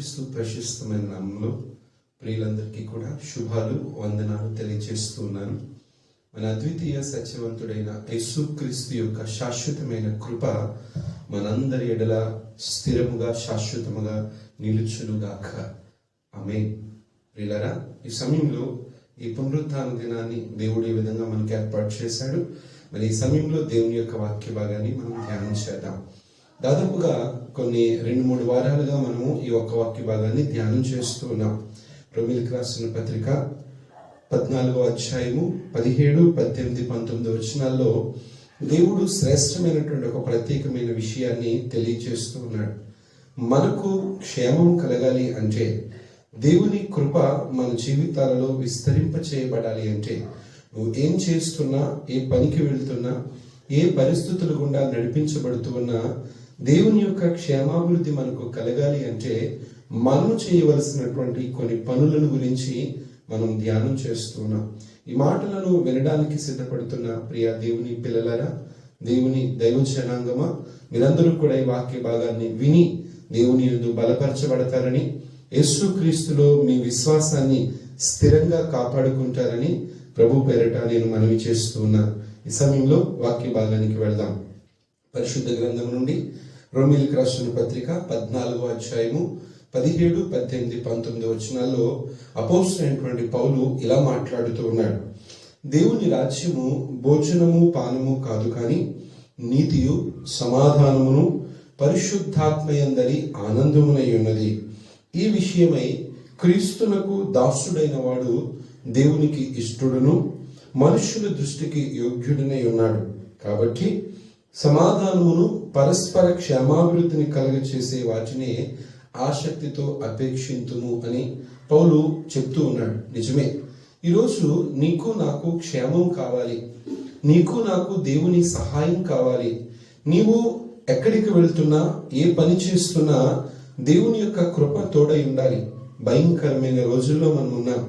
యేసుక్రీస్తు ప్రశస్తమైన నామంలో ప్రియులందరికీ కూడా శుభాలు వందనాలు తెలియజేస్తూ ఉన్నాను. మన అద్వితీయ సత్యవంతుడైన యేసుక్రీస్తు యొక్క శాశ్వతమైన కృప మనందరి ఎడల స్థిరముగా శాశ్వతముగా నిలుచునుగాక. ఆమేన్. ప్రియులారా, ఈ సమయంలో ఈ పునరుత్థాన దినాన్ని దేవుడు ఈ విధంగా మనకి ఏర్పాటు చేశాడు. మరి ఈ సమయంలో దేవుని యొక్క వాక్య భాగాన్ని మనం ధ్యానం చేద్దాం. దాదాపుగా కొన్ని 2-3 వారాలుగా మనము ఈ ఒక్క వాక్య భాగాన్ని ధ్యానం చేస్తూ ఉన్నాం. రోమీయులకు రాసిన పత్రిక 14వ అధ్యాయము 17, 18, 19 వచనాల్లో దేవుడు శ్రేష్టమైనటువంటి ఒక ప్రత్యేకమైన విషయాన్ని తెలియజేస్తూ ఉన్నాడు. మనకు క్షేమం కలగాలి అంటే, దేవుని కృప మన జీవితాలలో విస్తరింప చేయబడాలి అంటే, నువ్వు ఏం చేస్తున్నా, ఏ పనికి వెళ్తున్నా, ఏ పరిస్థితుల గుండా నడిపించబడుతూ ఉన్నా, దేవుని యొక్క క్షేమాభివృద్ధి మనకు కలగాలి అంటే మనం చేయవలసినటువంటి కొన్ని పనులను గురించి మనం ధ్యానం చేస్తున్నాం. ఈ మాటలను వినడానికి సిద్ధపడుతున్న ప్రియ దేవుని పిల్లలారా, దేవుని దైవ జనాంగమా, మీరందరూ కూడా ఈ వాక్య భాగాన్ని విని దేవుని యందు బలపరచబడతారని, యేసుక్రీస్తులో మీ విశ్వాసాన్ని స్థిరంగా కాపాడుకుంటారని ప్రభు పేరట నేను మనవి చేస్తూ ఉన్నాను. ఈ సమయంలో వాక్య భాగానికి వెళ్దాం. పరిశుద్ధ గ్రంథం నుండి రోమీయులకు రాసిన పత్రిక 14వ అధ్యాయము 17, 18, 19 వచనాల్లో అపోస్తలుడైనటువంటి పౌలు ఇలా మాట్లాడుతూ ఉన్నాడు. దేవుని రాజ్యము భోజనము పానము కాదు, కానీ నీతియు సమాధానమును పరిశుద్ధాత్మయందరి ఆనందమునై ఉన్నది. ఈ విషయమై క్రీస్తునకు దాసుడైన వాడు దేవునికి ఇష్టడును, మనుష్యుల దృష్టికి యోగ్యుడనై ఉన్నాడు. కాబట్టి సమాధానమును పరస్పర క్షేమాభివృద్ధిని కలుగచేసే వాటిని ఆసక్తితో అపేక్షింతుము అని పౌలు చెప్తూ ఉన్నాడు. నిజమే, ఈరోజు నీకు నాకు క్షేమం కావాలి, నీకు నాకు దేవుని సహాయం కావాలి. నీవు ఎక్కడికి వెళ్తున్నా, ఏ పని చేస్తున్నా దేవుని యొక్క కృప తోడై ఉండాలి. భయంకరమైన రోజుల్లో మనం ఉన్నాం.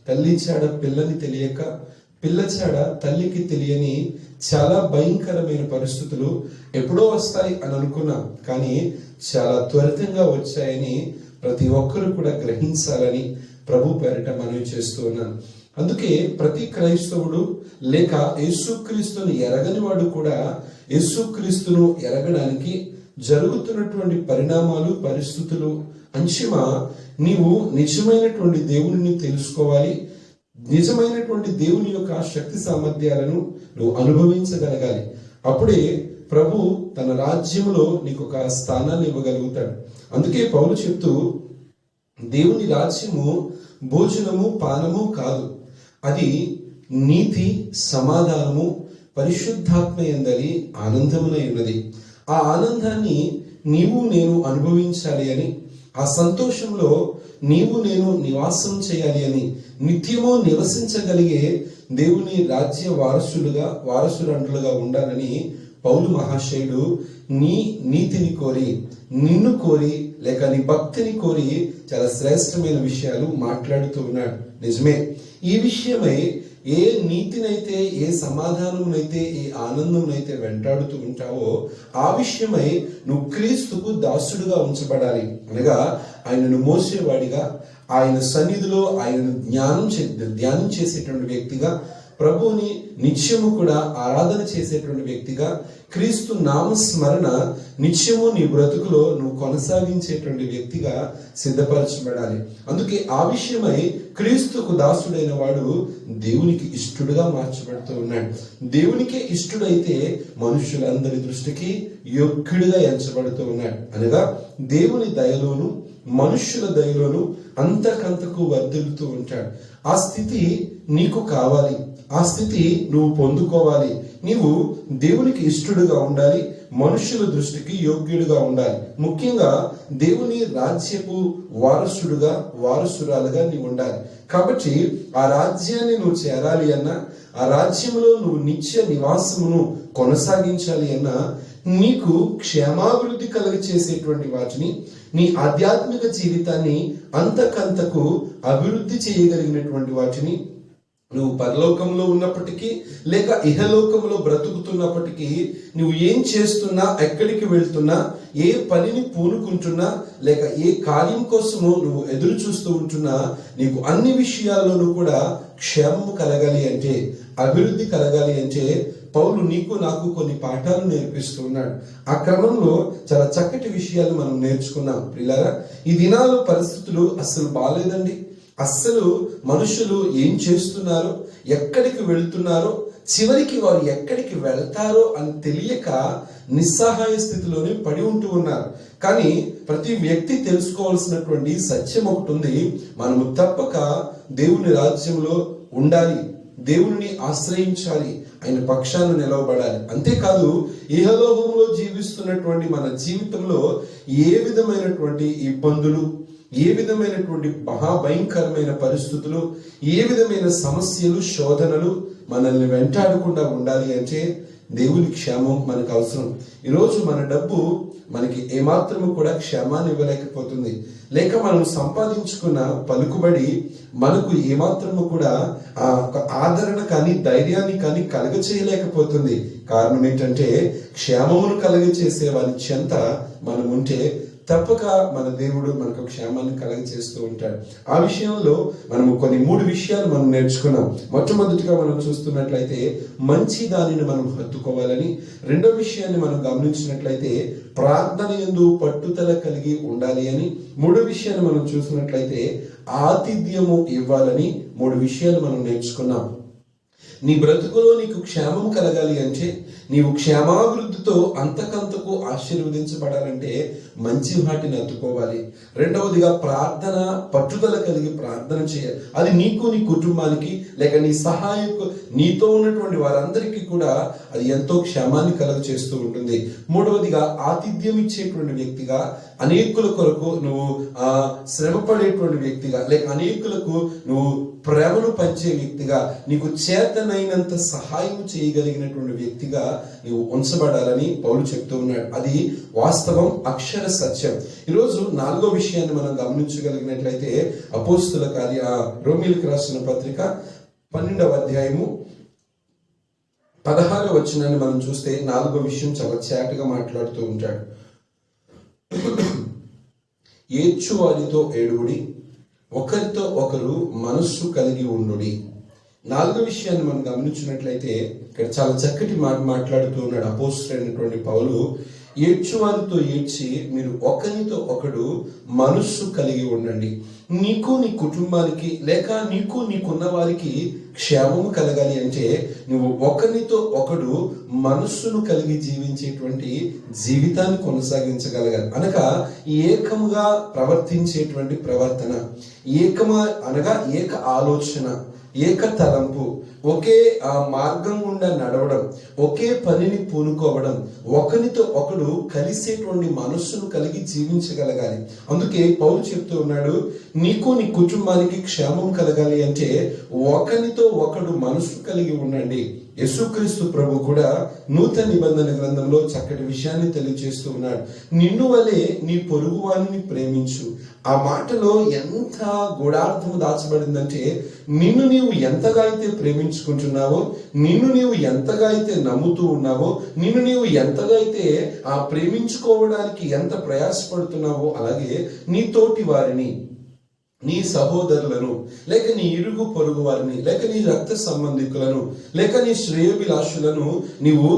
తల్లి చాడ పిల్లని తెలియక, పిల్ల చాడ తల్లికి తెలియని చాలా భయంకరమైన పరిస్థితులు ఎప్పుడో వస్తాయి అని అనుకున్నాం, కానీ చాలా త్వరితంగా వచ్చాయని ప్రతి ఒక్కరు కూడా గ్రహించాలని ప్రభు పేరిట మనవి చేస్తూ ఉన్నాను. అందుకే ప్రతి క్రైస్తవుడు లేక యేసుక్రీస్తును ఎరగని వాడు కూడా యేసుక్రీస్తును ఎరగడానికి జరుగుతున్నటువంటి పరిణామాలు, పరిస్థితులు అంశమా నీవు నిజమైనటువంటి దేవుని తెలుసుకోవాలి. నిజమైనటువంటి దేవుని యొక్క శక్తి సామర్థ్యాలను నువ్వు అనుభవించగలగాలి. అప్పుడే ప్రభు తన రాజ్యంలో నీకు ఒక స్థానాన్ని ఇవ్వగలుగుతాడు. అందుకే పౌలు చెప్తూ, దేవుని రాజ్యము భోజనము పానము కాదు, అది నీతి సమాధానము పరిశుద్ధాత్మయందరి ఆనందమునై ఉన్నది. ఆ ఆనందాన్ని నీవు నేను అనుభవించాలి అని, ఆ సంతోషంలో నీవు నేను నివాసం చేయాలి అని, నిత్యము నివసించగలిగే దేవుని రాజ్య వారసులంటులుగా ఉండాలని పౌలు మహాశయుడు నీ నీతిని కోరి, నిన్ను కోరి, లేక నీ భక్తిని కోరి చాలా శ్రేష్టమైన విషయాలు మాట్లాడుతూ ఉన్నాడు. నిజమే, ఈ విషయమై ఏ నీతినైతే, ఏ సమాధానమునైతే, ఏ ఆనందమునైతే వెంటాడుతూ ఉంటావో ఆ విషయమై నువ్వు క్రీస్తుకు దాసుడుగా ఉంచబడాలి. అనగా ఆయనను మోసేవాడిగా, ఆయన సన్నిధిలో ఆయనను ధ్యానం చేసేటువంటి వ్యక్తిగా, ప్రభువుని నిత్యము కూడా ఆరాధన చేసేటువంటి వ్యక్తిగా, క్రీస్తు నామస్మరణ నిత్యము నీ బ్రతుకులో నువ్వు కొనసాగించేటువంటి వ్యక్తిగా సిద్ధపరచబడాలి. అందుకే ఆ విషయమై క్రీస్తుకు దాసుడైన వాడు దేవునికి ఇష్టడుగా మార్చబడుతూ ఉన్నాడు. దేవునికే ఇష్టడైతే మనుషులందరి దృష్టికి యోగ్యుడిగా ఎంచబడుతూ ఉన్నాడు. అనగా దేవుని దయలోను మనుష్యుల దయలోను అంతకంతకు వర్ధిల్లుతూ ఉంటాడు. ఆ స్థితి నీకు కావాలి, ఆ స్థితి నువ్వు పొందుకోవాలి. నీవు దేవునికి ఇష్టడుగా ఉండాలి, మనుష్యుల దృష్టికి యోగ్యుడిగా ఉండాలి. ముఖ్యంగా దేవుని రాజ్యపు వారసురాలుగా నీవు ఉండాలి. కాబట్టి ఆ రాజ్యాన్ని నువ్వు చేరాలి అన్నా, ఆ రాజ్యంలో నువ్వు నిత్య నివాసమును కొనసాగించాలి అన్నా, నీకు క్షేమాభివృద్ధి చేసేటువంటి వాటిని, నీ ఆధ్యాత్మిక జీవితాన్ని అంతకంతకు అభివృద్ధి చేయగలిగినటువంటి వాటిని, నువ్వు పరలోకంలో ఉన్నప్పటికీ లేక ఇహలోకంలో బ్రతుకుతున్నప్పటికీ నువ్వు ఏం చేస్తున్నా, ఎక్కడికి వెళ్తున్నా, ఏ పనిని పూనుకుంటున్నా, లేక ఏ కార్యం కోసము నువ్వు ఎదురు చూస్తూ ఉంటున్నా, నీకు అన్ని విషయాల్లోనూ కూడా క్షేమము కలగాలి అంటే, అభివృద్ధి కలగాలి అంటే పౌలు నీకు నాకు కొన్ని పాఠాలు నేర్పిస్తూ ఉన్నాడు. ఆ క్రమంలో చాలా చక్కటి విషయాలు మనం నేర్చుకున్నాం. ప్రియులారా, ఈ దినాలు పరిస్థితులు అస్సలు బాలేదండి. అస్సలు మనుషులు ఏం చేస్తున్నారో, ఎక్కడికి వెళ్తున్నారో, చివరికి వారు ఎక్కడికి వెళ్తారో అని తెలియక నిస్సహాయ స్థితిలోనే పడి ఉంటూ ఉన్నారు. కానీ ప్రతి వ్యక్తి తెలుసుకోవాల్సినటువంటి సత్యం ఒకటి ఉంది. మనము తప్పక దేవుని రాజ్యంలో ఉండాలి, దేవుని ఆశ్రయించాలి, ఆయన పక్షాన నిలవబడాలి. అంతేకాదు ఇహలోకంలో జీవిస్తున్నటువంటి మన జీవితంలో ఏ విధమైనటువంటి ఇబ్బందులు, ఏ విధమైనటువంటి మహాభయంకరమైన పరిస్థితులు, ఏ విధమైన సమస్యలు, శోధనలు మనల్ని వెంటాడకుండా ఉండాలి అంటే దేవుని క్షేమం మనకు అవసరం. ఈరోజు మన డబ్బు మనకి ఏమాత్రము కూడా క్షేమాన్ని ఇవ్వలేకపోతుంది. లేక మనం సంపాదించుకున్న పలుకుబడి మనకు ఏమాత్రము కూడా ఆదరణ కానీ ధైర్యాన్ని కానీ కలగ చేయలేకపోతుంది. కారణం ఏంటంటే క్షేమమును కలగ చేసే వారి చెంత మనం ఉంటే తప్పక మన దేవుడు మనకు క్షేమాన్ని కలగ చేస్తూ ఉంటాడు. ఆ విషయంలో మనము కొన్ని 3 విషయాలు మనం నేర్చుకున్నాం. మొట్టమొదటిగా మనం చూస్తున్నట్లయితే మంచి దానిని మనం హత్తుకోవాలని. రెండో విషయాన్ని మనం గమనించినట్లయితే ప్రార్థన యందు పట్టుదల కలిగి ఉండాలి అని. మూడో విషయాన్ని మనం చూసినట్లయితే ఆతిథ్యము ఇవ్వాలని. 3 విషయాలు మనం నేర్చుకున్నాం. నీ బ్రతుకులో నీకు క్షేమం కలగాలి అంటే, నీవు క్షేమాభివృద్ధితో అంతకంతకు ఆశీర్వదించబడాలంటే మంచి వాటిని అత్తుకోవాలి. రెండవదిగా ప్రార్థన పట్టుదల కలిగి ప్రార్థన చేయాలి. అది నీకు, నీ కుటుంబానికి, లేక నీ సహాయకు, నీతో ఉన్నటువంటి వారందరికీ కూడా అది ఎంతో క్షేమాన్ని కలుగ చేస్తూ ఉంటుంది. మూడవదిగా ఆతిథ్యం ఇచ్చేటువంటి వ్యక్తిగా, అనేకుల కొరకు నువ్వు శ్రమపడేటువంటి వ్యక్తిగా, లేక అనేకులకు నువ్వు ప్రేమను పంచే వ్యక్తిగా, నీకు చేతనైనంత సహాయం చేయగలిగినటువంటి వ్యక్తిగా నీవు ఉంచబడాలని పౌలు చెప్తూ ఉన్నాడు. అది వాస్తవం, అక్షర సత్యం. ఈరోజు 4వ విషయాన్ని మనం గమనించగలిగినట్లయితే అపోస్తుల కార్య రోమీయులకు రాసిన పత్రిక 12వ అధ్యాయము 16వ వచనాన్ని మనం చూస్తే 4వ విషయం చాలా చాటుగా మాట్లాడుతూ ఉంటాడు. ఏడ్చువారితో ఏడుగుడి, ఒకరితో ఒకరు మనస్సు కలిగి ఉండుడి. 4వ విషయాన్ని మనం గమనించినట్లయితే ఇక్కడ చాలా చక్కటి మాట మాట్లాడుతూ ఉన్నాడు అపోస్తలుడైనటువంటి పౌలు. ఏడ్చువారితో ఏడ్చి మీరు ఒకరితో ఒకడు మనస్సు కలిగి ఉండండి. నీకు, నీ కుటుంబానికి, లేక నీకు, నీకున్న వారికి క్షేమము కలగాలి అంటే నువ్వు ఒకరితో ఒకడు మనస్సును కలిగి జీవించేటువంటి జీవితాన్ని కొనసాగించగలగాలి. అనగా ఏకముగా ప్రవర్తించేటువంటి ప్రవర్తన, అనగా ఏక ఆలోచన, ఏక తలంపు, ఒకే మార్గం గుండా నడవడం, ఒకే పనిని పూనుకోవడం, ఒకరితో ఒకడు కలిసేటువంటి మనస్సును కలిగి జీవించగలగాలి. అందుకే పౌలు చెప్తూ ఉన్నాడు, నీకు, నీ కుటుంబానికి క్షేమం కలగాలి అంటే ఒకరితో ఒకడు మనస్సు కలిగి ఉండండి. యేసుక్రీస్తు ప్రభు కూడా నూతన నిబంధన గ్రంథంలో చక్కటి విషయాన్ని తెలియజేస్తూ ఉన్నాడు. నిన్ను వలె నీ పొరుగు వారిని ప్రేమించు. ఆ మాటలో ఎంత గూఢార్థము దాచబడిందంటే, నిన్ను నీవు ఎంతగా అయితే ప్రేమించుకుంటున్నావో, నిన్ను నీవు ఎంతగా అయితే నమ్ముతూ ఉన్నావో, నిన్ను నీవు ఎంతగా అయితే ప్రేమించుకోవడానికి ఎంత ప్రయాసపడుతున్నావో, అలాగే నీ తోటి వారిని, నీ సహోదరులను, లేక నీ ఇరుగు పొరుగు వారిని, లేక నీ రక్త సంబంధికులను, లేక నీ శ్రేయోభిలాషులను నీవు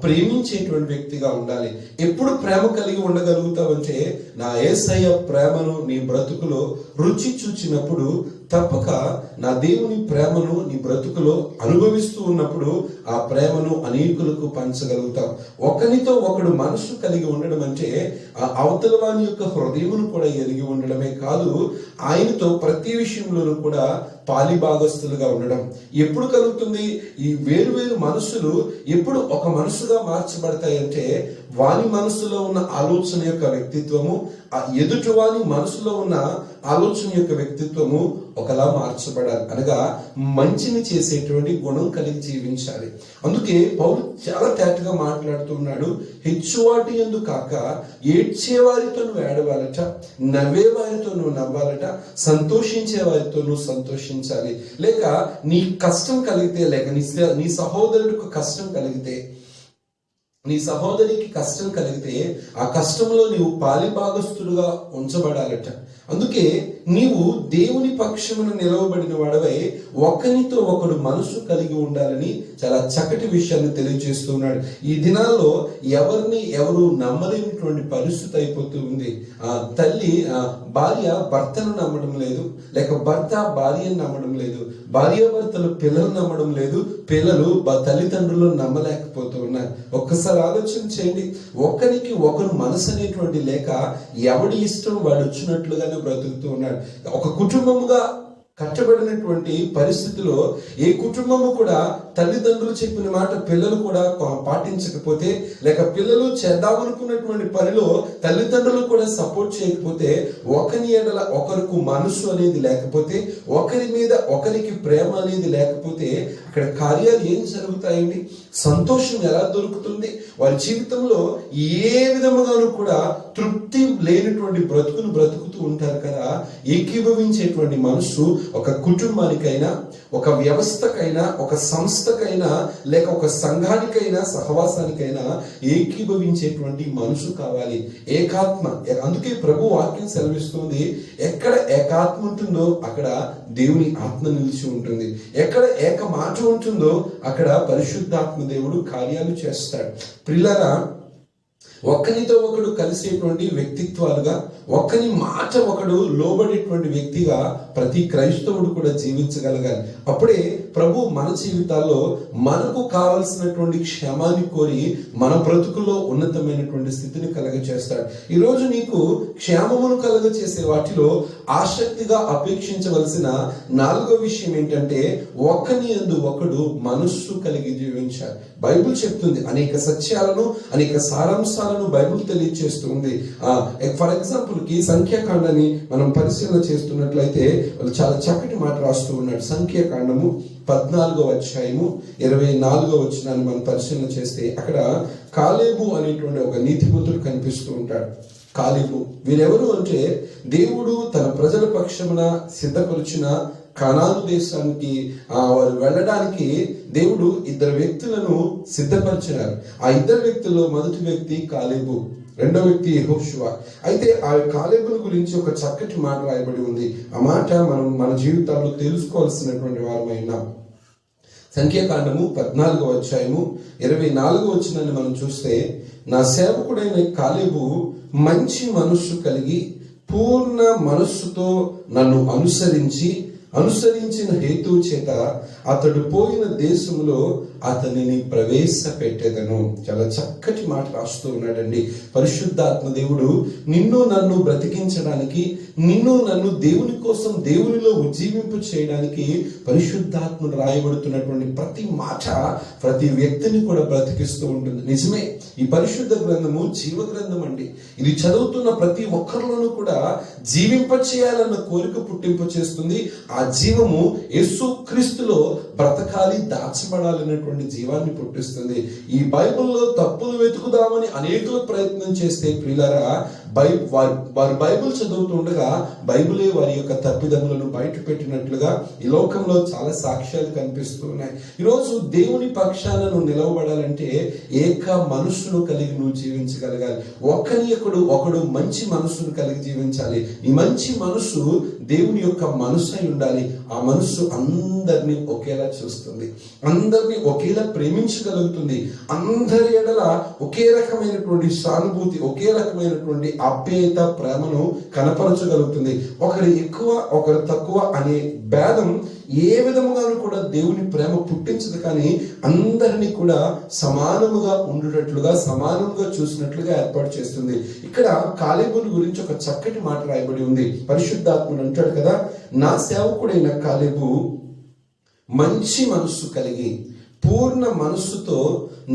ప్రేమించేటువంటి వ్యక్తిగా ఉండాలి. ఎప్పుడు ప్రేమ కలిగి ఉండగలుగుతావంటే నా యేసయ్య ప్రేమను నీ బ్రతుకులో రుచి చూచినప్పుడు, తప్పక నా దేవుని ప్రేమను నీ బ్రతుకులో అనుభవిస్తూ ఉన్నప్పుడు ఆ ప్రేమను అనేకులకు పంచగలుగుతావు. ఒకరితో ఒకడు మనసు కలిగి ఉండడం అంటే ఆ అవతల వాని యొక్క హృదయమును కూడా ఎరిగి ఉండడమే కాదు, ఆయనతో ప్రతి విషయంలోనూ కూడా పాలిభాగస్తులుగా ఉండడం. ఎప్పుడు కలుగుతుంది? ఈ వేరు మనసులు ఎప్పుడు ఒక మనసుగా మార్చబడతాయంటే వాని మనసులో ఉన్న ఆలోచన యొక్క వ్యక్తిత్వము, ఆ ఎదుటి వాని మనసులో ఉన్న ఆలోచన యొక్క వ్యక్తిత్వము ఒకలా మార్చబడాలి. అనగా మంచిని చేసేటువంటి గుణం కలిగి జీవించాలి. అందుకే పౌలు చాలా తేటగా మాట్లాడుతూ ఉన్నాడు, హెచ్చువాటి యందు కాక ఏడ్చే వారితో నువ్వు ఏడవాలట, నవ్వే వారితో నువ్వు నవ్వాలట, సంతోషించే వారితో నువ్వు సంతోషించాలి. రక్షించాలి, లేక నీ కష్టం కలిగితే, లేక నీ సహోదరుడికి కష్టం కలిగితే, నీ సహోదరికి కష్టం కలిగితే ఆ కష్టంలో నీవు పాలిభాగస్తుడుగా ఉంచబడాలట. అందుకే నీవు దేవుని పక్షమున నిలవబడిన వాడవై ఒకరితో ఒకడు మనసు కలిగి ఉండాలని చాలా చక్కటి విషయాన్ని తెలియజేస్తున్నాడు. ఈ దినాల్లో ఎవరు నమ్మలేనటువంటి పరిస్థితి అయిపోతూ ఉంది. భార్య భర్తను నమ్మడం లేదు, లేక భర్త భార్యను నమ్మడం లేదు, భార్యాభర్తలు పిల్లలు నమ్మడం లేదు, పిల్లలు తల్లిదండ్రులు నమ్మలేకపోతూ ఉన్నారు. ఒక్కసారి ఆలోచన చేయండి. ఒకరికి ఒకరు మనసు అనేటువంటి లేక ఎవడి ఇష్టం వాడు వచ్చినట్లుగానే బ్రతుకుతూ ఉన్నాడు. ఒక కుటుంబముగా కట్టబడినటువంటి పరిస్థితిలో ఏ కుటుంబము కూడా తల్లిదండ్రులు చెప్పిన మాట పిల్లలు కూడా పాటించకపోతే, లేక పిల్లలు చేద్దామనుకున్నటువంటి పనిలో తల్లిదండ్రులు కూడా సపోర్ట్ చేయకపోతే, ఒకరి ఎడల ఒకరికి మనసు అనేది లేకపోతే, ఒకరి మీద ఒకరికి ప్రేమ అనేది లేకపోతే అక్కడ కార్యాలు ఏం జరుగుతాయండి? సంతోషం ఎలా దొరుకుతుంది? వారి జీవితంలో ఏ విధముగాను కూడా తృప్తి లేనటువంటి బ్రతుకుతూ ఉంటారు కదా. ఏకీభవించేటువంటి మనసు ఒక కుటుంబానికైనా, ఒక వ్యవస్థకైనా, ఒక సంస్థకైనా, లేక ఒక సంఘానికైనా, సహవాసానికైనా ఏకీభవించేటువంటి మనసు కావాలి, ఏకాత్మ. అందుకే ప్రభు వాక్యం సెలవిస్తుంది, ఎక్కడ ఏకాత్మ ఉంటుందో అక్కడ దేవుని ఆత్మ నిలిచి ఉంటుంది. ఎక్కడ ఏక మాట ఉంటుందో అక్కడ పరిశుద్ధాత్మ దేవుడు కార్యాలు చేస్తాడు. ప్రియులారా, ఒకరితో ఒకడు కలిసేటువంటి వ్యక్తిత్వాలుగా, ఒకరి మాట ఒకడు లోబడేటువంటి వ్యక్తిగా ప్రతి క్రైస్తవుడు కూడా జీవించగలగాలి. అప్పుడే ప్రభు మన జీవితాల్లో మనకు కావలసినటువంటి క్షేమాన్ని కోరి మన బ్రతుకులో ఉన్నతమైనటువంటి స్థితిని కలగచేస్తాడు. ఈరోజు నీకు క్షేమమును కలగచేసే వాటిలో ఆసక్తిగా అపేక్షించవలసిన 4వ విషయం ఏంటంటే, ఒకని యందు ఒకడు మనస్సు కలిగి జీవించాలి. బైబిల్ చెప్తుంది, అనేక సత్యాలను, అనేక సారాంశాలను బైబిల్ తెలియజేస్తుంది. ఫర్ ఎగ్జాంపుల్ కి సంఖ్యాకాండాన్ని మనం పరిశీలన చేస్తున్నట్లయితే వాళ్ళు చాలా చక్కటి మాట రాస్తూ ఉన్నాడు. సంఖ్యాకాండము 14వ అధ్యాయము 24వ వచనాన్ని మనం పరిశీలన చేస్తే అక్కడ కాలేబు అనేటువంటి ఒక నీతిమంతుడు కనిపిస్తూ ఉంటాడు. కాలేబు వీరెవరు అంటే, దేవుడు తన ప్రజల పక్షమున సిద్ధపరిచిన కనాను దేశానికి వారు వెళ్ళడానికి దేవుడు 2 వ్యక్తులను సిద్ధపరిచినారు. ఆ 2 వ్యక్తుల్లో మొదటి వ్యక్తి కాలేబు, రెండో వ్యక్తి యెహోషువ. అయితే ఆ కాలేబుని గురించి ఒక చక్కటి మాట రాయబడి ఉంది. ఆ మాట మనం మన జీవితాల్లో తెలుసుకోవాల్సినటువంటి వారమైనా. సంఖ్యాకాండము 14వ అధ్యాయము 24వ వచనాన్ని మనం చూస్తే, నా సేవకుడైన కాలేబు మంచి మనస్సు కలిగి పూర్ణ మనస్సుతో నన్ను అనుసరించిన హేతు చేత అతడు పోయిన దేశంలో అతనిని ప్రవేశపెట్టెదను. చాలా చక్కటి మాట రాస్తూ ఉన్నాడండి. పరిశుద్ధాత్మ దేవుడు నిన్ను నన్ను బ్రతికించడానికి, నిన్ను నన్ను దేవుని కోసం దేవునిలో ఉజ్జీవింపు చేయడానికి పరిశుద్ధాత్ముడు రాయబడుతున్నటువంటి ప్రతి మాట ప్రతి వ్యక్తిని కూడా బ్రతికిస్తూ ఉంటుంది. నిజమే, ఈ పరిశుద్ధ గ్రంథము జీవ గ్రంథం అండి. ఇది చదువుతున్న ప్రతి ఒక్కరిలోనూ కూడా జీవింప చేయాలన్న కోరిక పుట్టింపు చేస్తుంది. ఆ జీవము యేసు క్రీస్తులో బ్రతకాలి, దాచబడాలనేటువంటి జీవాన్ని పుట్టిస్తుంది. ఈ బైబిల్లో తప్పులు వెతుకుదామని అనేకులు ప్రయత్నం చేస్తే ప్రియులారా, వారు బైబిల్ చదువుతూ ఉండగా బైబిలే వారి యొక్క తప్పిదములను బయట పెట్టినట్లుగా ఈ లోకంలో చాలా సాక్ష్యాలు కనిపిస్తూ ఉన్నాయి. ఈరోజు దేవుని పక్షాన నువ్వు నిలవబడాలంటే ఏక మనస్సును కలిగి నువ్వు జీవించగలగాలి. ఒకడు మంచి మనస్సును కలిగి జీవించాలి. ఈ మంచి మనస్సు దేవుని యొక్క మనస్సు అయి ఉండాలి. ఆ మనస్సు అందరినీ ఒకేలా చూస్తుంది, అందరినీ ఒకేలా ప్రేమించగలుగుతుంది, అందరి ఎడల ఒకే రకమైనటువంటి సానుభూతి, ఒకే రకమైనటువంటి ఆప్యాయత, ప్రేమను కనపరచగలుగుతుంది. ఒకరు ఎక్కువ ఒకరు తక్కువ అనే భేదం ఏ విధముగాను కూడా దేవుని ప్రేమ పుట్టించదు. కానీ అందరినీ కూడా సమానముగా ఉండేటట్లుగా, సమానంగా చూసినట్లుగా ఏర్పాటు చేస్తుంది. ఇక్కడ కాలేబుని గురించి ఒక చక్కటి మాట రాయబడి ఉంది. పరిశుద్ధాత్ముడు అంటాడు కదా, నా సేవకుడైన కాలేబు మంచి మనస్సు కలిగి పూర్ణ మనస్సుతో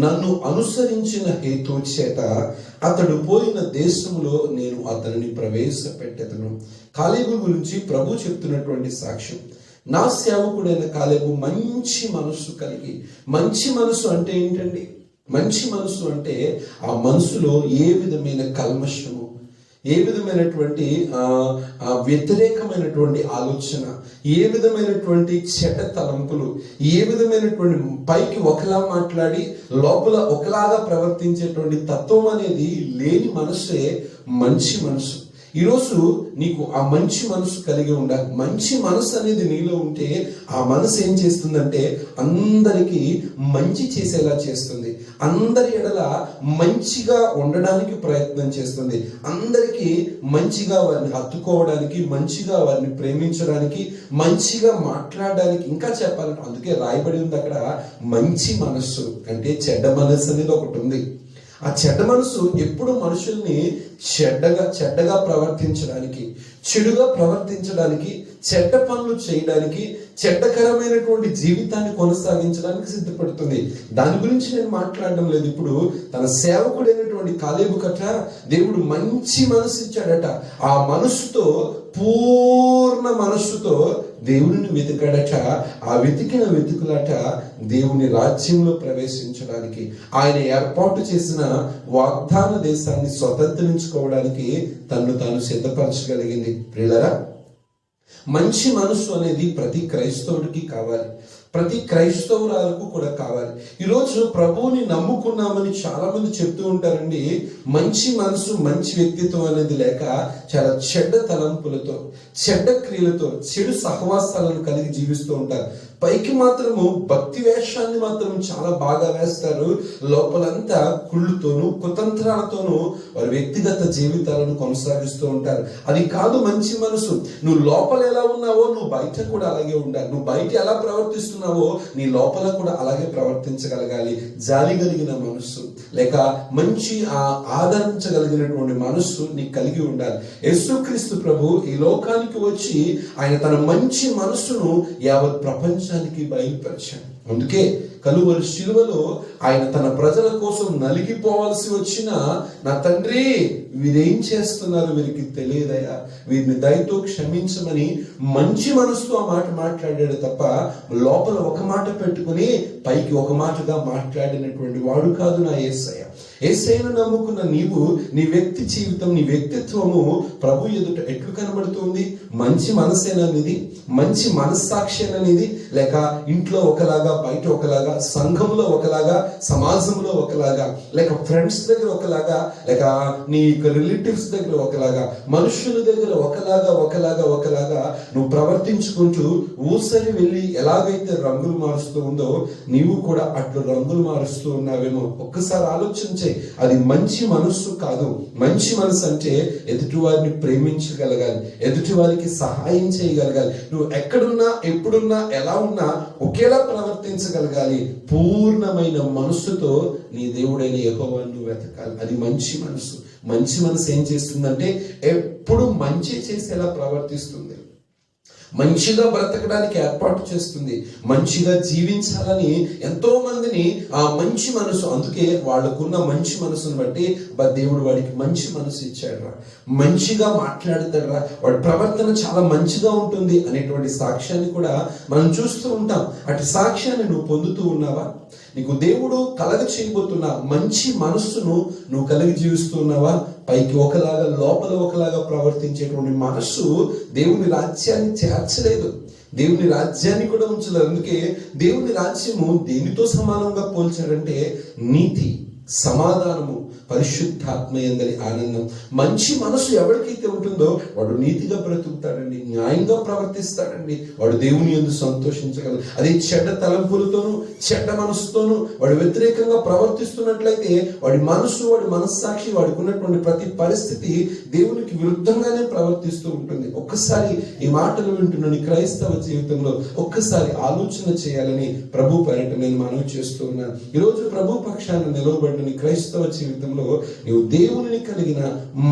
నన్ను అనుసరించిన హేతు చేత అతడు పోయిన దేశంలో నేను అతనిని ప్రవేశపెట్టెదను. కాలేబు గురించి ప్రభు చెప్తున్నటువంటి సాక్ష్యం. నా సేవకుడైన కాలేబు మంచి మనస్సు కలిగి. మంచి మనస్సు అంటే ఏంటండి? మంచి మనస్సు అంటే ఆ మనసులో ఏ విధమైన కల్మషము, ఏ విధమైనటువంటి వ్యతిరేకమైనటువంటి ఆలోచన, ఏ విధమైనటువంటి చెడ్డ తలంపులు, ఏ విధమైనటువంటి పైకి ఒకలా మాట్లాడి లోపల ఒకలాగా ప్రవర్తించేటువంటి తత్వం అనేది లేని మనసే మంచి మనసు. ఈరోజు నీకు ఆ మంచి మనసు కలిగి ఉండాలి. మంచి మనసు అనేది నీలో ఉంటే ఆ మనసు ఏం చేస్తుందంటే అందరికీ మంచి చేసేలా చేస్తుంది, అందరి ఎడల మంచిగా ఉండడానికి ప్రయత్నం చేస్తుంది, అందరికీ మంచిగా వారిని హత్తుకోవడానికి, మంచిగా వారిని ప్రేమించడానికి, మంచిగా మాట్లాడడానికి. ఇంకా చెప్పాలంటే అందుకే రాయబడి ఉంది అక్కడ మంచి మనస్సు అంటే చెడ్డ మనస్సు అనేది ఒకటి ఉంది. ఆ చెడ్డ మనసు ఎప్పుడు మనుషుల్ని చెడ్డగా ప్రవర్తించడానికి, చెడుగా ప్రవర్తించడానికి, చెడ్డ పనులు చేయడానికి, చెడ్డకరమైనటువంటి జీవితాన్ని కొనసాగించడానికి సిద్ధపడుతుంది. దాని గురించి నేను మాట్లాడడం లేదు. ఇప్పుడు తన సేవకుడైనటువంటి కాలేబు కట్ట దేవుడు మంచి మనసు ఇచ్చాడట. ఆ మనసుతో, పూర్ణ మనస్సుతో దేవుడిని వెతికాడట. ఆ వెతికిన వెతుకులాట దేవుని రాజ్యంలో ప్రవేశించడానికి, ఆయన ఏర్పాటు చేసిన వాగ్దాన దేశాన్ని స్వతంత్రించుకోవడానికి తన్ను తాను సిద్ధపరచగలిగింది. ప్రియులారా, మంచి మనసు అనేది ప్రతి క్రైస్తవుడికి కావాలి, ప్రతి క్రైస్తవురాలకు కూడా కావాలి. ఈరోజు ప్రభువుని నమ్ముకున్నామని చాలా మంది చెప్తూ ఉంటారండి. మంచి మనసు, మంచి వ్యక్తిత్వం అనేది లేక చాలా చెడ్డ తలంపులతో, చెడ్డ క్రియలతో, చెడు సహవాసాలను కలిగి జీవిస్తూ ఉంటారు. పైకి మాత్రము భక్తి వేషాన్ని మాత్రం చాలా బాగా వేస్తారు, లోపలంతా కుళ్ళుతోనూ కుతంత్రాలతోనూ వారి వ్యక్తిగత జీవితాలను కొనసాగిస్తూ ఉంటారు. అది కాదు మంచి మనసు. నువ్వు లోపల ఎలా ఉన్నావో నువ్వు బయట కూడా అలాగే ఉండాలి. నువ్వు బయట ఎలా ప్రవర్తిస్తున్నావో నీ లోపల కూడా అలాగే ప్రవర్తించగలగాలి. జాలి కలిగిన మనస్సు లేక మంచి ఆదరించగలిగినటువంటి మనస్సు నీకు కలిగి ఉండాలి. యేసుక్రీస్తు ప్రభు ఈ లోకానికి వచ్చి ఆయన తన మంచి మనస్సును యావత్ ప్రపంచానికి బయలుపరిచాడు. అందుకే కలువరి శిలువలో ఆయన తన ప్రజల కోసం నలిగిపోవాల్సి వచ్చిన, నా తండ్రి వీరేం చేస్తున్నారు, వీరికి తెలియదయా, వీరిని దయతో క్షమించమని మంచి మనసుతో ఆ మాట మాట్లాడాడు తప్ప లోపల ఒక మాట పెట్టుకుని పైకి ఒక మాటగా మాట్లాడినటువంటి వాడు కాదు నా యేసయ్య. యేసయ్యను నమ్ముకున్న నీవు, నీ వ్యక్తి జీవితం, నీ వ్యక్తిత్వము ప్రభు ఎదుట ఎట్లు కనబడుతుంది? మంచి మనసేననిది, మంచి మనస్సాక్షేననిది, లేక ఇంట్లో ఒకలాగా, బయట ఒకలాగా, సంఘంలో ఒకలాగా, సమాజంలో ఒకలాగా, లేక ఫ్రెండ్స్ దగ్గర ఒకలాగా, లేక నీ రిలేటివ్స్ దగ్గర ఒకలాగా, మనుషుల దగ్గర ఒకలాగా నువ్వు ప్రవర్తించుకుంటూ ఊసరి వెళ్ళి ఎలాగైతే రంగులు మారుస్తూ ఉందో నీవు కూడా అట్లు రంగులు మారుస్తూ ఉన్నావేమో. ఒక్కసారి ఆలోచించే. అది మంచి మనస్సు కాదు. మంచి మనసు అంటే ఎదుటి వారిని ప్రేమించగలగాలి, ఎదుటి వారికి సహాయం చేయగలగాలి. నువ్వు ఎక్కడున్నా, ఎప్పుడున్నా, ఎలా ఉన్నా ఒకేలా ప్రవర్తించగలగాలి. పూర్ణమైన మనస్సుతో నీ దేవుడైన యెహోవాను నువ్వు వెతకాలి. అది మంచి మనసు. మంచి మనసు ఏం చేస్తుందంటే ఎప్పుడు మంచి చేసేలా ప్రవర్తిస్తుంది, మంచిగా బ్రతకడానికి ఏర్పాటు చేస్తుంది, మంచిగా జీవించాలని ఎంతో మందిని ఆ మంచి మనసు, అందుకే వాళ్ళకున్న మంచి మనసును బట్టి దేవుడు వాడికి మంచి మనసు ఇచ్చాడు. మంచిగా మాట్లాడతాడు, వాడి ప్రవర్తన చాలా మంచిగా ఉంటుంది అనేటువంటి సాక్ష్యాన్ని కూడా మనం చూస్తూ ఉంటాం. అటు సాక్ష్యాన్ని నువ్వు పొందుతూ ఉన్నావా? నీకు దేవుడు కలగ చేయబోతున్న మంచి మనస్సును నువ్వు కలిగి జీవిస్తూ ఉన్నావా? పైకి ఒకలాగా, లోపల ఒకలాగా ప్రవర్తించేటువంటి మనస్సు దేవుని రాజ్యాన్ని చేర్చలేదు, దేవుని రాజ్యాన్ని కూడా ఉంచలేదు. అందుకే దేవుని రాజ్యము దేనితో సమానంగా పోల్చాడంటే నీతి, సమాధానము, పరిశుద్ధాత్మయందరి ఆనందం. మంచి మనసు ఎవరికైతే ఉంటుందో వాడు నీతిగా బ్రతుకుతాడండి, న్యాయంగా ప్రవర్తిస్తాడండి, వాడు దేవుని యందు సంతోషించగలడు. అదే చెడ్డ తలంపులతోనూ, చెడ్డ మనసుతోనూ వాడు వ్యతిరేకంగా ప్రవర్తిస్తున్నట్లయితే వాడి మనసు, వాడి మనస్సాక్షి, వాడికి ఉన్నటువంటి ప్రతి పరిస్థితి దేవునికి విరుద్ధంగానే ప్రవర్తిస్తూ ఉంటుంది. ఒక్కసారి ఈ మాటలు వింటున్న నీ క్రైస్తవ జీవితంలో ఒక్కసారి ఆలోచన చేయాలని ప్రభు పేరిట నేను మనవి చేస్తూ ఉన్నాను. ఈరోజు ప్రభు పక్షాన నిలవబడిన నీ క్రైస్తవ జీవితంలో నీవు దేవుని కలిగిన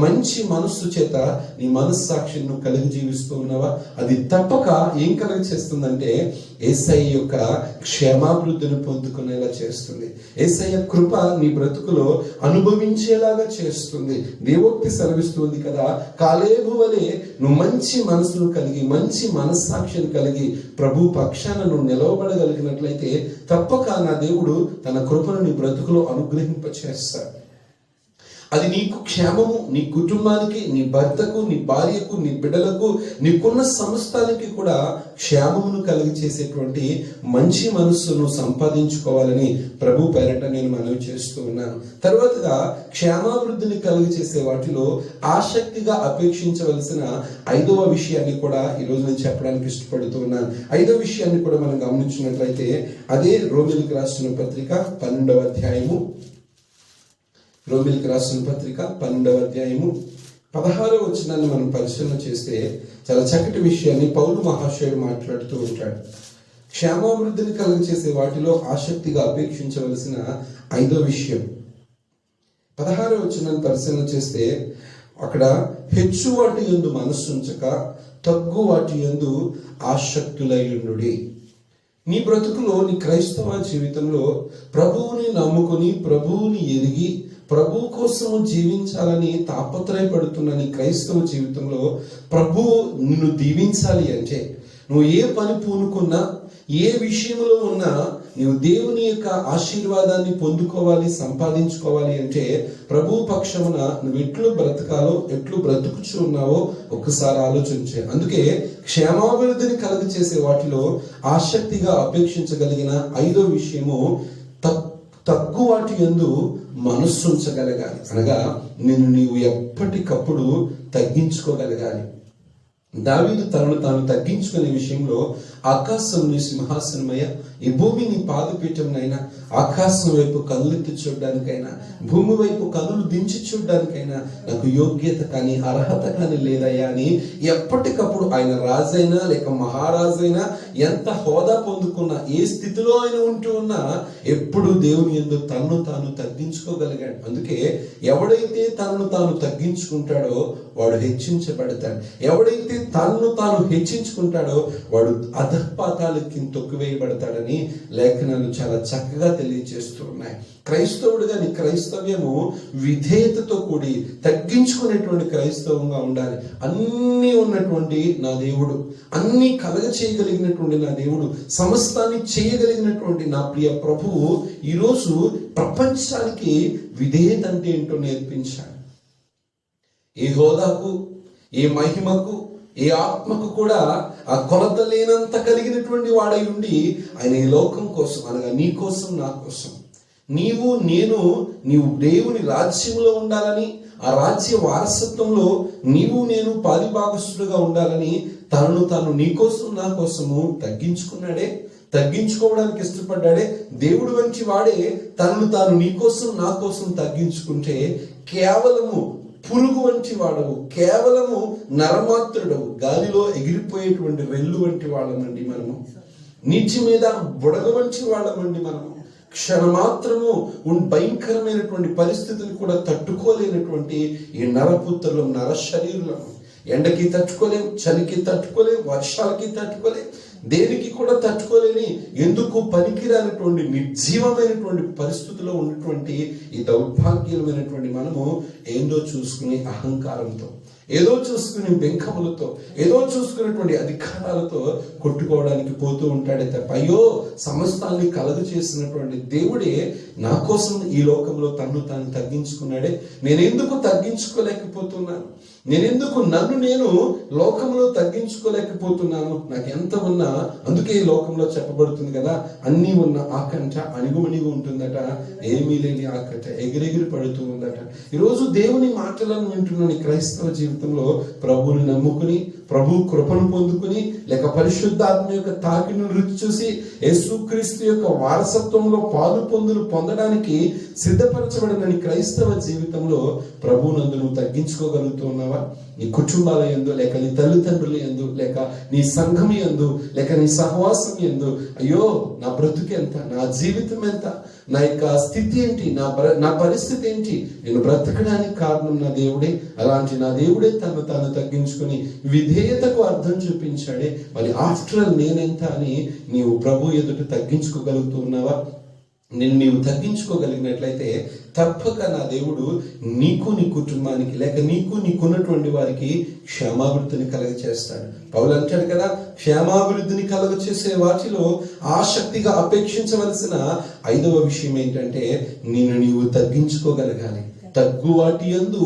మంచి మనస్సు చేత నీ మనస్సాక్షిని నువ్వు కలిగి జీవిస్తూ ఉన్నావా? అది తప్పక ఏం కలిగి చేస్తుందంటే యేసయ్య యొక్క క్షేమాభివృద్ధిని పొందుకునేలా చేస్తుంది. యేసయ్య కృప నీ బ్రతుకులో అనుభవించేలాగా చేస్తుంది. దేవోక్తి సెలవిస్తుంది కదా, కాలేబు వలె నువ్వు మంచి మనసును కలిగి, మంచి మనస్సాక్షిని కలిగి ప్రభు పక్షాన నువ్వు నిలవబడగలిగినట్లయితే తప్పక నా దేవుడు తన కృపను నీ బ్రతుకులో అనుగ్రహింపచేస్తాడు. అది నీకు క్షేమము, నీ కుటుంబానికి, నీ భర్తకు, నీ భార్యకు, నీ బిడ్డలకు, నీకున్న సమస్తానికి కూడా క్షేమమును కలిగి చేసేటువంటి మంచి మనస్సును సంపాదించుకోవాలని ప్రభు పేరట నేను మనవి చేస్తూ ఉన్నాను. తర్వాతగా క్షేమాభివృద్ధిని కలిగి చేసే వాటిలో ఆసక్తిగా అపేక్షించవలసిన 5వ విషయాన్ని కూడా ఈరోజు నేను చెప్పడానికి ఇష్టపడుతూ ఉన్నాను. 5వ విషయాన్ని కూడా మనం గమనించినట్లయితే అదే రోమిలికి రాసిన పత్రిక 12వ అధ్యాయము, రోమిలికి రాసిన పత్రిక 12వ అధ్యాయము 16వ వచనాన్ని మనం పరిశీలన చేస్తే చాలా చక్కటి విషయాన్ని పౌలు మహాశయుడు మాట్లాడుతూ ఉంటాడు. క్షేమాభివృద్ధిని కలుగు చేసే వాటిలో ఆసక్తిగా అపేక్షించవలసిన 5వ విషయం 16వ వచనాన్ని పరిశీలన చేస్తే అక్కడ హెచ్చు వాటి యందు మనస్సు ఉంచక తగ్గు వాటి యందు ఆసక్తులయుండుడి. నీ బ్రతుకులో, నీ క్రైస్తవ జీవితంలో ప్రభువుని నమ్ముకుని, ప్రభువుని ఎరిగి, ప్రభు కోసము జీవించాలని తాపత్రయపడుతున్న నీ క్రైస్తవ జీవితంలో ప్రభువు నిన్ను దీవించాలి అంటే, నువ్వు ఏ పని పూనుకున్నా, ఏ విషయంలో ఉన్నా నీవు దేవుని యొక్క ఆశీర్వాదాన్ని పొందుకోవాలి, సంపాదించుకోవాలి అంటే ప్రభు పక్షమున నువ్వు ఎట్లు బ్రతకాలో, ఎట్లు బ్రతుకుచు ఉన్నావో ఒక్కసారి ఆలోచించే. అందుకే క్షేమాభివృద్ధిని కలుగు చేసే వాటిలో ఆసక్తిగా అపేక్షించగలిగిన 5వ విషయము తగ్గు వాటి యందు మనస్సు ఉంచగలగాలి. అనగా నిన్ను నీవు ఎప్పటికప్పుడు తగ్గించుకోగలగాలి. దావీదు తనను తాను తగ్గించుకునే విషయంలో ఆకాశం నీ సింహాసనమయ్య, ఈ భూమి నీ పాదపీఠంనైనా, ఆకాశం వైపు కనులెత్తి చూడడానికైనా, భూమి వైపు కనులు దించి చూడడానికైనా నాకు యోగ్యత కానీ అర్హత కానీ లేదయ్యా అని ఎప్పటికప్పుడు ఆయన రాజైనా లేక మహారాజైనా, ఎంత హోదా పొందుకున్నా, ఏ స్థితిలో ఆయన ఉంటూ ఉన్నా ఎప్పుడు దేవుని యందు తనను తాను తగ్గించుకోగలిగాడు. అందుకే ఎవడైతే తనను తాను తగ్గించుకుంటాడో వాడు హెచ్చించబడతాడు. ఎవడైతే తనను తాను హెచ్చించుకుంటాడో వాడు అధపాతాలకి తొక్కివేయబడతాడని లేఖనాలు చాలా చక్కగా తెలియజేస్తూ ఉన్నాయి. క్రైస్తవుడిగా నీ క్రైస్తవ్యము విధేయతతో కూడి తగ్గించుకునేటువంటి క్రైస్తవంగా ఉండాలి. అన్నీ ఉన్నటువంటి నా దేవుడు, అన్నీ కలగ చేయగలిగినటువంటి నా దేవుడు, సమస్తాన్ని చేయగలిగినటువంటి నా ప్రియ ప్రభువు ఈరోజు ప్రపంచానికి విధేయత అంటే ఏంటో నేర్పించాడు. ఏ హోదాకు, ఏ మహిమకు, ఏ ఆత్మకు కూడా ఆ కొలత లేనంత కలిగినటువంటి వాడై ఉండి ఆయన ఈ లోకం కోసం, అనగా నీ కోసం, నా కోసం, నీవు దేవుని రాజ్యంలో ఉండాలని, ఆ రాజ్య వారసత్వంలో నీవు నేను పాలిభాగస్తుడుగా ఉండాలని తనను తాను నీ కోసం, నా కోసము తగ్గించుకున్నాడే. తగ్గించుకోవడానికి ఇష్టపడ్డాడే. దేవుడు వంటి వాడే తనను తాను నీ కోసం, నా కోసం తగ్గించుకుంటే కేవలము పురుగు వంటి వాడవు, కేవలము నరమాత్రుడవు, గాలిలో ఎగిరిపోయేటువంటి వెళ్ళు వంటి వాళ్ళమండి మనము. నీటి మీద బుడగ వంటి వాళ్ళమండి మనము. క్షణమాత్రము భయంకరమైనటువంటి పరిస్థితులు కూడా తట్టుకోలేనటువంటి ఈ నరపుత్రులం, నర శరీరులము. ఎండకి తట్టుకోలేం, చలికి తట్టుకోలేం, వర్షాలకి తట్టుకోలేం, దేనికి కూడా తట్టుకోలేని, ఎందుకు పనికిరానటువంటి నిర్జీవమైనటువంటి పరిస్థితిలో ఉన్నటువంటి ఈ దౌర్భాగ్యమైనటువంటి మనము ఏందో చూసుకుని అహంకారంతో, ఏదో చూసుకుని బెంకములతో, ఏదో చూసుకునేటువంటి అధికారాలతో కొట్టుకోవడానికి పోతూ ఉంటాడే తప్ప, అయ్యో సమస్తాన్ని కలుగు చేసినటువంటి దేవుడే నా కోసం ఈ లోకంలో తన్ను తాను తగ్గించుకున్నాడే. నేనెందుకు తగ్గించుకోలేకపోతున్నాను? నేనెందుకు నన్ను నేను లోకంలో తగ్గించుకోలేకపోతున్నాను? నాకు ఎంత ఉన్నా, అందుకే ఈ లోకంలో చెప్పబడుతుంది కదా, అన్నీ ఉన్న ఆకంట అణిగుమణిగి ఉంటుందట, ఏమీ లేని ఆకంట ఎగిరెగిరి పడుతూ ఉందట. ఈరోజు దేవుని మాటలను వింటున్న క్రైస్తవ జీవితంలో ప్రభువుని నమ్ముకుని, ప్రభు కృపను పొందుకుని, లేక పరిశుద్ధాత్మ యొక్క తాకిడిని రుచి చూసి యేసుక్రీస్తు యొక్క వారసత్వంలో పాలు పొందడానికి సిద్ధపరచబడిన నీ క్రైస్తవ జీవితంలో ప్రభువునందు నువ్వు తగ్గించుకోగలుగుతూ ఉన్నావా? నీ కుటుంబాల యందు, లేక నీ తల్లిదండ్రుల యందు, లేక నీ సంఘం యందు, లేక నీ సహవాసం యందు, అయ్యో నా బ్రతుకు ఎంత, నా జీవితం ఎంత, నా యొక్క స్థితి ఏంటి, నా పరిస్థితి ఏంటి, నేను బ్రతకడానికి కారణం నా దేవుడే. అలాంటి నా దేవుడే తను తాను తగ్గించుకుని విధేయతకు అర్థం చూపించాడే. మరి ఆఫ్టర్ ఆల్ నేనెంత అని నీవు ప్రభు ఎదుట తగ్గించుకోగలుగుతూ ఉన్నావా? నీవు తగ్గించుకోగలిగినట్లయితే తప్పక నా దేవుడు నీకు నీ కుటుంబానికి లేక నీకు నీకున్నటువంటి వారికి క్షేమాభివృద్ధిని కలగచేస్తాడు. పౌలు అంటాడు కదా, క్షేమాభివృద్ధిని కలగచేసే వాటిలో ఆసక్తిగా అపేక్షించవలసిన 5వ విషయం ఏంటంటే నిన్ను నీవు తగ్గించుకోగలగాలి, తగ్గువాటి యందు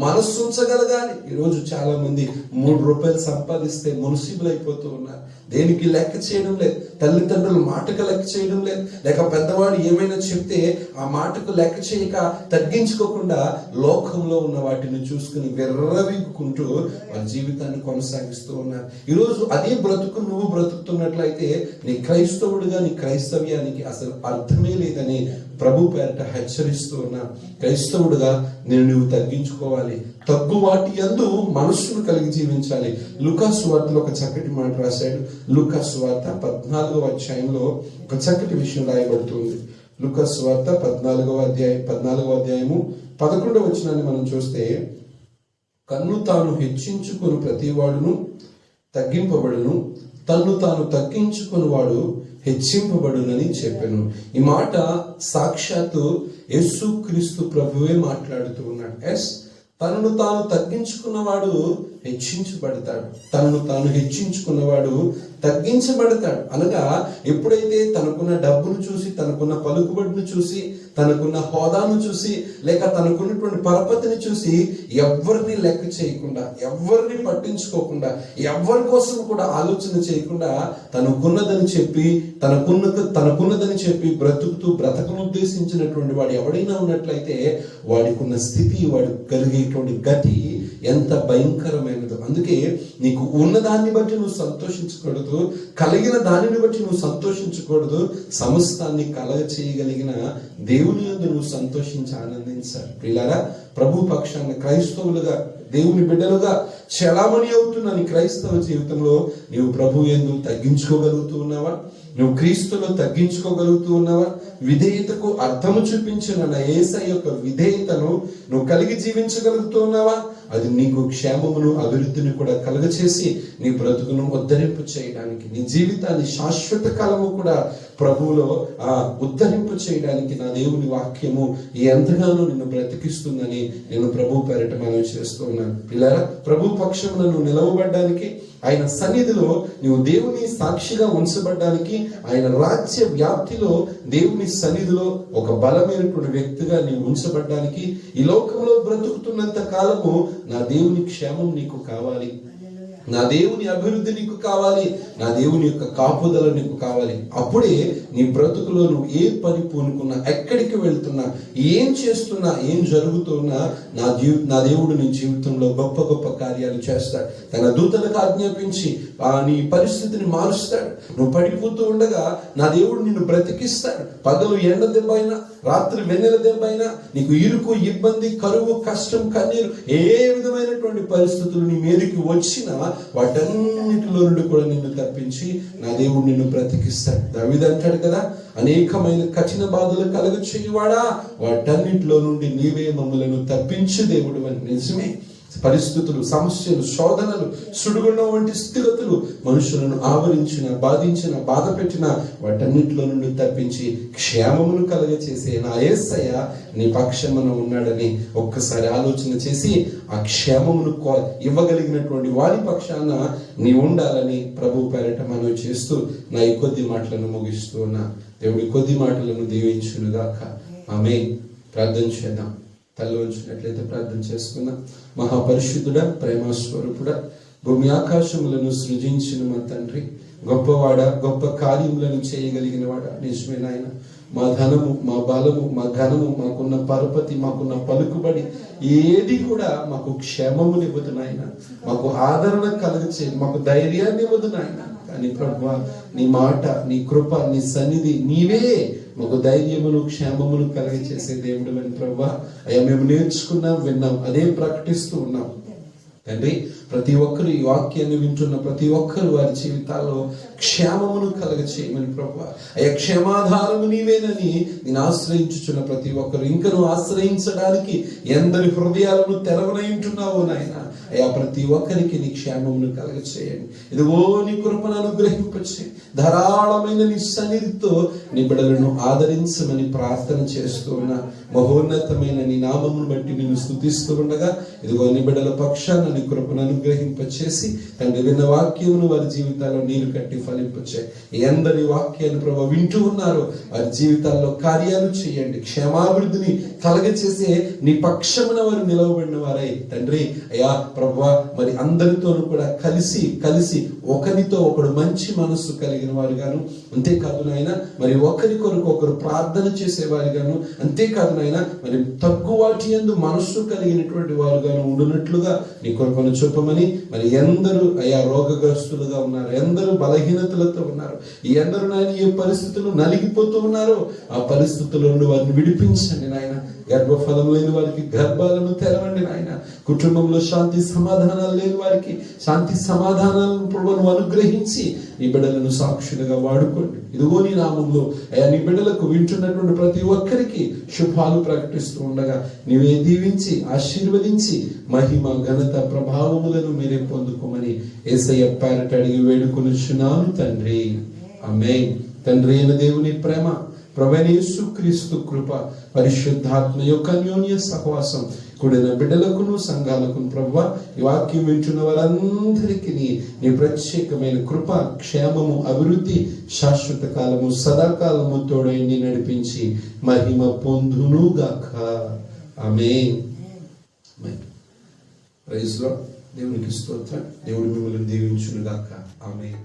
మనస్సు ఉంచగలగాలి. ఈరోజు చాలా మంది 3 రూపాయలు సంపాదిస్తే మునసిబులు అయిపోతూ ఉన్నారు. దేనికి లెక్క చేయడం లేదు, తల్లిదండ్రుల మాటకు లెక్క చేయడం లేదు, లేక పెద్దవాడు ఏమైనా చెప్తే ఆ మాటకు లెక్క చేయక తగ్గించుకోకుండా లోకంలో ఉన్న వాటిని చూసుకుని విర్రవీగుకుంటూ వాళ్ళ జీవితాన్ని కొనసాగిస్తూ ఉన్నారు. ఈరోజు అదే బ్రతుకు నువ్వు బ్రతుకుతున్నట్లయితే నీ క్రైస్తవుడిగా నీ క్రైస్తవ్యానికి అసలు అర్థమే లేదని ప్రభు పేరట హెచ్చరిస్తూ ఉన్నా. క్రైస్తవుడుగా నేను నువ్వు తగ్గించుకోవాలి, తగ్గు వాటి యందు మనస్సును కలిగి జీవించాలి. లూకా సువార్తలో ఒక చక్కటి మాట రాశాడు. లూకా సువార్త 14వ అధ్యాయంలో ఒక చక్కటి విషయం రాయబడుతుంది. లూకా సువార్త 14వ అధ్యాయము 11వ వచనాన్ని మనం చూస్తే, కన్ను తాను హెచ్చించుకొని ప్రతివాడును తగ్గింపబడును, తన్ను తాను తగ్గించుకొని వాడు హెచ్చింపబడునని చెప్పాను. ఈ మాట సాక్షాత్తు యేసుక్రీస్తు ప్రభువే మాట్లాడుతూ ఉన్నాడు. తనను తాను తగ్గించుకున్నవాడు హెచ్చించబడతాడు, తనను తాను హెచ్చించుకున్నవాడు తగ్గించబడతాడు. అనగా ఎప్పుడైతే తనకున్న డబ్బును చూసి, తనకున్న పలుకుబడిని చూసి, తనకున్న హోదాను చూసి, లేక తనకున్నటువంటి పరపతిని చూసి ఎవరిని లెక్క చేయకుండా, ఎవరిని పట్టించుకోకుండా, ఎవరి కోసం కూడా ఆలోచన చేయకుండా తనకున్నదని చెప్పి బ్రతకను ఉద్దేశించినటువంటి వాడు ఎవడైనా ఉన్నట్లయితే వాడికున్న స్థితి, వాడు కలిగేటువంటి గతి ఎంత భయంకరమైనదో. అందుకే నీకు ఉన్నదాన్ని బట్టి నువ్వు సంతోషించకూడదు, కలిగిన దానిని బట్టి నువ్వు సంతోషించకూడదు. సమస్తాన్ని కలగ చేయగలిగిన దేవుని యందు నువ్వు సంతోషించి ఆనందించాలి. ప్రియులారా, ప్రభు పక్షాన క్రైస్తవులుగా, దేవుని బిడ్డలుగా చలామణి అవుతున్న నీ క్రైస్తవ జీవితంలో నీవు ప్రభు యందు తగ్గించుకోగలుగుతూ ఉన్నావా? నువ్వు క్రీస్తులో తగ్గించుకోగలుగుతూ ఉన్నావా? విధేయతకు అర్థము చూపించిన నా యేసయ్య యొక్క విధేయతను నువ్వు కలిగి జీవించగలుగుతూ ఉన్నావా? అది నీకు క్షేమమును, అభివృద్ధిని కూడా కలుగచేసి నీ బ్రతుకును ఉద్ధరింపు చేయడానికి, నీ జీవితాన్ని శాశ్వత కాలము కూడా ప్రభువులో ఉద్ధరింపు చేయడానికి నా దేవుని వాక్యము ఎంతగానో నిన్ను బ్రతికిస్తుందని నేను ప్రభు పేరిట మనం చేస్తూ ఉన్నాను. పిల్లరా, ప్రభు పక్షమున నువ్వు నిలవబడ్డానికి, ఆయన సన్నిధిలో నువ్వు దేవుని సాక్షిగా ఉంచబడ్డానికి, ఆయన రాజ్య వ్యాప్తిలో దేవుని సన్నిధిలో ఒక బలమైనటువంటి వ్యక్తిగా నీవు ఉంచబడ్డానికి, ఈ లోకంలో బ్రతుకుతున్నంత కాలము నా దేవుని క్షేమం నీకు కావాలి, నా దేవుని అభివృద్ధి నీకు కావాలి, నా దేవుని యొక్క కాపుదల నీకు కావాలి. అప్పుడే నీ బ్రతుకులో నువ్వు ఏ పని పూనుకున్నా, ఎక్కడికి వెళ్తున్నా, ఏం చేస్తున్నా, ఏం జరుగుతున్నా నా దేవుడు నీ జీవితంలో గొప్ప గొప్ప కార్యాలు చేస్తాడు. తన దూతలకు ఆజ్ఞాపించి నీ పరిస్థితిని మారుస్తాడు. నువ్వు పడిపోతూ ఉండగా నా దేవుడు నిన్ను బ్రతికిస్తాడు. పగలు ఎండ దెబ్బ అయినా, రాత్రి వెన్నెల దెబ్బ అయినా, నీకు ఇరుకు, ఇబ్బంది, కరువు, కష్టం, కన్నీరు, ఏ విధమైనటువంటి పరిస్థితులు నీ మీదకి వచ్చినా వాటన్నిటిలో నుండి కూడా నిన్ను తప్పించి నా దేవుడు నిన్ను బ్రతికిస్తాడు. దావీదు అంటాడు కదా, అనేకమైన కఠిన బాధలు కలుగ చేయువాడా, వాటన్నిటిలో నుండి నీవే మమ్మలను తప్పించు దేవుడు అని. నిజమే, పరిస్థితులు, సమస్యలు, శోధనలు, సుడిగుండం వంటి స్థితిగతులు మనుషులను ఆవరించిన, బాధించిన, బాధ పెట్టిన వాటన్నిటిలో నుండి తప్పించి క్షేమమును కలగచేసే నా యేసయ్య నీ పక్షమున ఉన్నాడని ఒక్కసారి ఆలోచన చేసి ఆ క్షేమమును ఇవ్వగలిగినటువంటి వారి పక్షాన నీ ఉండాలని ప్రభు పేరట మనం చేస్తూ నా ఈ కొద్ది మాటలను ముగిస్తూ ఉన్నా. దేవుడి కొద్ది మాటలను దీవించునుగాక. ఆమేన్. ప్రార్థన చేద్దాం. తల్లి ఉంచినట్లయితే ప్రార్థన చేసుకుందాం. మహాపరిశుద్ధుడా, ప్రేమస్వరూపుడా, భూమి ఆకాశములను సృజించిన మా తండ్రి, గొప్పవాడ, గొప్ప కార్యములను చేయగలిగిన వాడ, నిజమే నాయన. మా ధనము, మా బలము, మా ఘనము, మాకున్న పరపతి, మాకున్న పలుకుబడి ఏది కూడా మాకు క్షేమమునివ్వదు నాయన, మాకు ఆదరణ కలగచే, మాకు ధైర్యాన్ని ఇవ్వదు నాయన. కానీ ప్రభువా, నీ మాట, నీ కృప, నీ సన్నిధి, నీవే మాకు ధైర్యమును, క్షేమమును కలిగచేసే దేవుడు అని ప్రభువా. అయ్యా, మేము నేర్చుకున్నాం, విన్నాం, అదే ప్రకటిస్తూ ఉన్నాం. తండ్రి ప్రతి ఒక్కరు ఈ వాక్యాన్ని వింటున్న ప్రతి ఒక్కరు వారి జీవితాల్లో క్షేమమును కలగచేయమని ప్రభువా, అయ్యా క్షేమాధారము నీవేనని నేను ఆశ్రయించుచున్న ప్రతి ఒక్కరు ఇంకను ఆశ్రయించడానికి ఎందరి హృదయాలను తెరవనై ఉంటున్నావో నాయన, అయ్యా ప్రతి ఒక్కరికి నీ క్షేమమును కలగచేయండి. ఇదిగో నీ కృపను అనుగ్రహింపచేయండి. ధారాళమైన నీ సన్నిధితో నీ బిడ్డలను ఆదరించమని ప్రార్థన చేస్తూ ఉన్న మహోన్నతమైన నీ నామమును బట్టి నిన్ను స్తుతిస్తూ ఉండగా, ఇదిగో నీ బిడ్డల పక్షాన నీ కృపను అనుగ్రహింపచేసి తండ్రి విన్న వాక్యమును వారి జీవితాల్లో నీరు కట్టి ఫలింపచేయి. ఎందరి వాక్యాన్ని ప్రభు వింటూ ఉన్నారో వారి జీవితాల్లో కార్యాలు చేయండి. క్షేమాభివృద్ధిని కలగచేసే నీ పక్షమున వారు నిలవబడిన వారై తండ్రి అయ్యా ప్రభువా, మరి అందరితోనూ కూడా కలిసి ఒకరితో ఒకడు మంచి మనస్సు కలిగిన వారుగాను, అంతేకాదు నాయన మరి ఒకరి కొరకు ఒకరు ప్రార్థన చేసేవారుగాను, అంతేకాదు నాయన మరి తక్కువ వాటి యందు మనస్సు కలిగినటువంటి వారుగాను ఉండునట్లుగా నీ కృపను చూపమని, మరి ఎందరూ అయా రోగగ్రస్తులుగా ఉన్నారు, ఎందరూ బలహీనతలతో ఉన్నారు, ఎందరూ నాయన ఏ పరిస్థితులు నలిగిపోతూ ఉన్నారో ఆ పరిస్థితుల నుండి వారిని విడిపించండి నాయన. గర్భఫలం లేని వారికి గర్భాలను తెరవండి నాయన. కుటుంబంలో శాంతి సమాధానాలు లేని వారికి శాంతి సమాధానాలను ప్రభువును అనుగ్రహించి నీ బిడ్డలను సాక్షులుగా వాడుకోండి. ఇదిగో నీ నామంలో అయ్యా నీ బిడ్డలకు వింటున్నటువంటి ప్రతి ఒక్కరికి శుభాలు ప్రకటిస్తూ ఉండగా నీవే దీవించి ఆశీర్వదించి మహిమ ఘనత ప్రభావములను మీరే పొందుకోమని యేసయ్య పేరట అడిగి వేడుకొనుచున్నాను తండ్రి, ఆమేన్. తండ్రి అయిన దేవుని ప్రేమ, ప్రభువైన యేసుక్రీస్తు కృప, పరిశుద్ధాత్మ యొక్క అన్యోన్య సహవాసం కూడిన బిడ్డలకును సంఘాలకును ప్రభువా, ఈ వాక్యం వింటున్న వారందరికీ నీ ప్రత్యేకమైన కృప, క్షేమము, అభివృద్ధి శాశ్వత కాలము సదాకాలము తోడై నడిపించి మహిమ పొందునుగాక. ఆమేన్. Praise lord. దేవునికి స్తోత్రం. దేవుడు మిమ్మల్ని దీవించునుగాక. ఆమేన్.